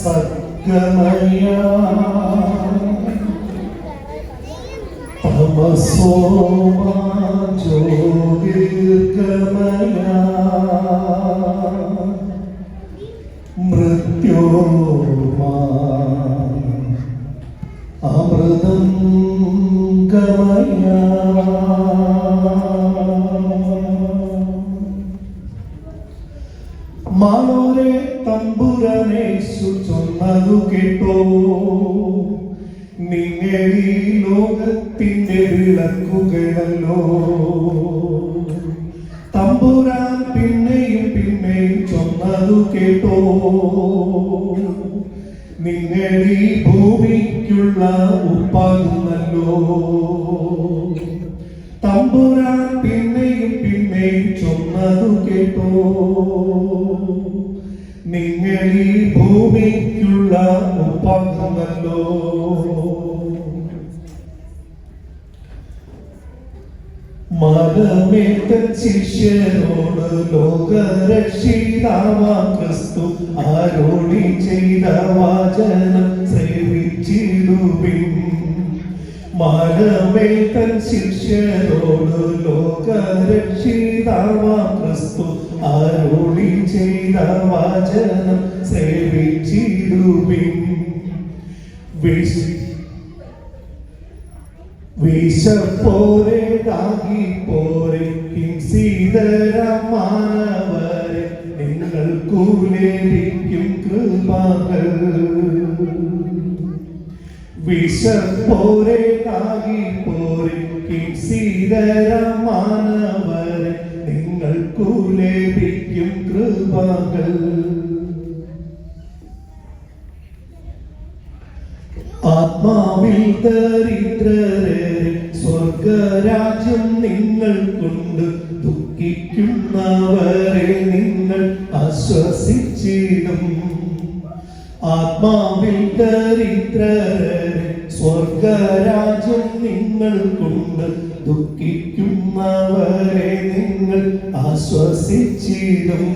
സദ്ഗമയ തമസോമ ജ്യോതിർഗമയ മൃത്യോർമാ അമൃതം ഗമയ. മാനോരെ തമ്പുരാനേശു ചൊന്നതു കേട്ടോ, നിങ്ങളീ ലോകത്തിന്റെ വിളക്കുകളല്ലോ. തമ്പുരാൻ പിന്നെയും പിന്നെയും ചൊന്നതു കേട്ടോ, നിങ്ങളീ ഭൂമിക്കുള്ള ഉപ്പാകുന്നല്ലോ. തമ്പുരാൻ പിന്നെയും പിന്നെയും ചൊന്നതു കേട്ടോ, നിങ്ങളീ ഭൂമിക്കുള്ള ഉപ്പാകുന്നല്ലോ. മരമേറ്റ ശിഷ്യരോട് ലോകരക്ഷിതാവാം ക്രിസ്തു ആരോടി ചെയ്ത വാചനം സേവിച്ചിടുവിൻ. മരമേറ്റ ശിഷ്യരോട് ലോകരക്ഷിതാവാം ക്രിസ്തു ആരോടി ചെയ്ത വാചനം സേവിച്ചിടുവിൻ. വിശപ്പോരെ ദാഹിപ്പോരെ ഹിംസിതരമാനവരെ നിങ്ങൾക്കു ലഭിക്കും കൃപകൾ. വിശപ്പോരെ ദാഹിപ്പോരെ ഹിംസിതരമാനവരെ നിങ്ങൾക്കു ലഭിക്കും കൃപകൾ. ആത്മാവിൽ ദരിദ്രരെ സ്വർഗരാജ്യം നിങ്ങൾക്കുണ്ട്. ദുഃഖിക്കുന്നവരെ നിങ്ങൾ ആശ്വസിച്ചിടും. ആത്മാവിൽ ദരിദ്രരെ സ്വർഗരാജ്യം നിങ്ങൾക്കുണ്ട്. ദുഃഖിക്കുന്നവരെ നിങ്ങൾ ആശ്വസിച്ചിടും.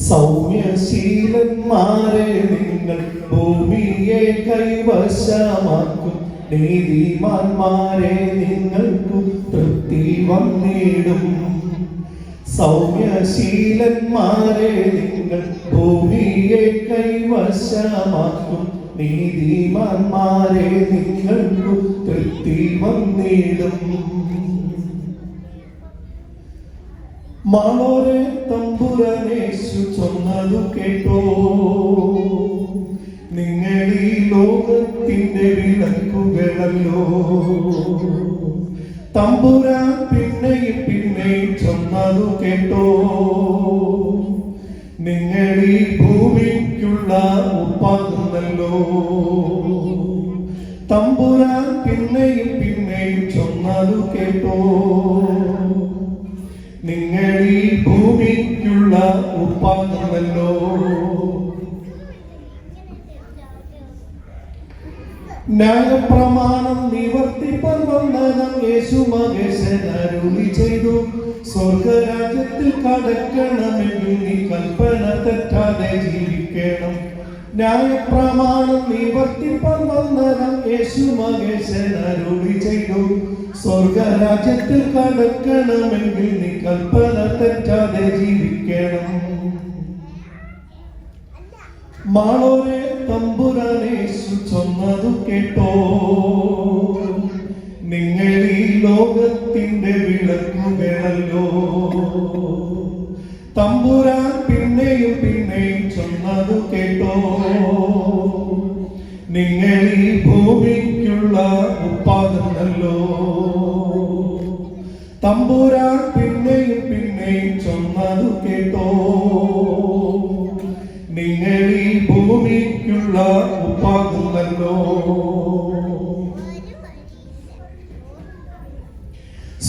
സൗമ്യശീലന്മാരെ നിങ്ങൾ ഭൂമിയെ കൈവശമാക്കും. നീതിമാന്മാരെ നിങ്ങൾക്കു തൃപ്തി വന്നിടും. സൗമ്യശീലന്മാരെ നിങ്ങൾ ഭൂമിയെ കൈവശമാക്കും. നീതിമാന്മാരെ നിങ്ങൾക്കു തൃപ്തി വന്നിടും. മാളോരെ തമ്പുരാനേശു ചൊന്നതു കേട്ടോ, നിങ്ങളീ ലോകത്തിന്റെ വിളക്കുകളല്ലോ. തമ്പുരാൻ പിന്നെയും പിന്നെയും ചൊന്നതു കേട്ടോ, നിങ്ങളീ ഭൂമിക്കുള്ള ഉപ്പാകുന്നല്ലോ. തമ്പുരാൻ പിന്നെയും പിന്നെയും ചൊന്നതു കേട്ടോ, നിങ്ങളീ ഭൂമിക്കുള്ള ഉപ്പാകുന്നല്ലോ. ന്യായപ്രമാണം നിവർത്തിപ്പാൻ വന്നതാം യേശു മഹേശൻ അരുളി ചെയ്തു. സ്വർഗരാജ്യത്തിൽ കടക്കണമെങ്കിൽ നീ കൽപ്പന തെറ്റാതെ ജീവിക്കണം. ന്യായപ്രമാണം നിവർത്തിപ്പാൻ വന്നതാം യേശു മഹേശൻ അരുളി ചെയ്തു. സ്വർഗരാജ്യത്തിൽ കടക്കണമെങ്കിൽ നീ കൽപ്പന തെറ്റാതെ ജീവിക്കണം. മാളോരെ തമ്പുരാനേശു ചൊന്നതു കേട്ടോ, നിങ്ങളീ ലോകത്തിന്റെ വിളക്കുകളല്ലോ. തമ്പുരാൻ പിന്നെയും പിന്നെയും ചൊന്നതു കേട്ടോ, നിങ്ങളീ ഭൂമിക്കുള്ള ഉപ്പാകുന്നല്ലോ. തമ്പുരാൻ പിന്നെയും പിന്നെയും ചൊന്നതു കേട്ടോ, നിങ്ങളീ ഭൂമിക്കുള്ള ഉപ്പാകുന്നല്ലോ.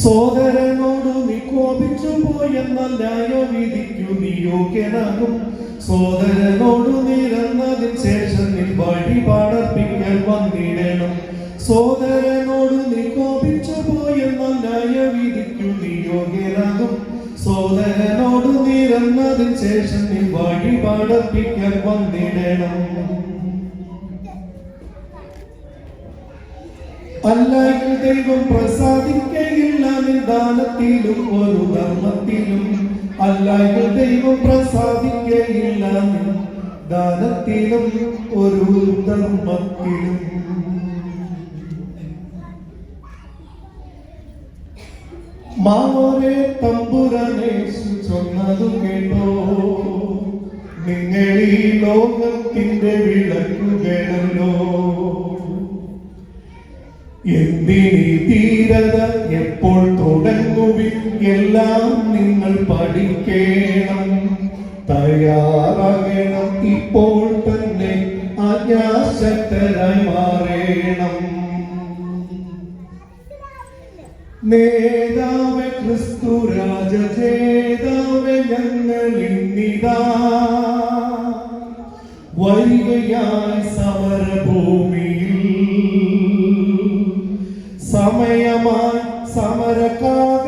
സോദരനോട് നീ കോപിച്ചു പോയെന്നാൽ ന്യായവിധിക്കു നീ യോഗ്യനാകും. സോദരനോട് നിരന്നതിന് ശേഷം നീ വഴിപാടർപ്പിക്കാൻ വന്നിടണം. സോദരനോട് നീ കോപിച്ചു പോയെന്നാൽ ന്യായവിധിക്കു നീ യോഗ്യനാകും. സോദരനോട് നിരന്നതിന് ശേഷം നീ വഴിപാടർപ്പിക്കാൻ വന്നിടണം. അല്ലെങ്കിൽ ദൈവം പ്രസാദിക്കയില്ല നിൻ ദാനത്തിലും ഒരു ധർമ്മത്തിലും. അല്ലെങ്കിൽ ദൈവം പ്രസാദിക്കയില്ല നിൻ ദാനത്തിലും ഒരു ധർമ്മത്തിലും. മാവരെ തമ്പുരാനേശു ചൊന്നതു കേട്ടോ, നിങ്ങൾ ഈ ലോകത്തിന്റെ വിളക്കുകളല്ലോ. എന്തിനീ ധീരത എപ്പോൾ തുടങ്ങുവിൻ, എല്ലാം നിങ്ങൾ പഠിക്കണം. തയ്യാറാകണം ഇപ്പോൾ തന്നെ, ആജ്ഞാശക്തരായി മാറണം. നേതാവേ ക്രിസ്തു രാജജേതാവേ, ഞങ്ങൾ ഇന്നിതാ വരികയായി സമരഭൂമിയിൽ. സമയമായി സമരക്കാക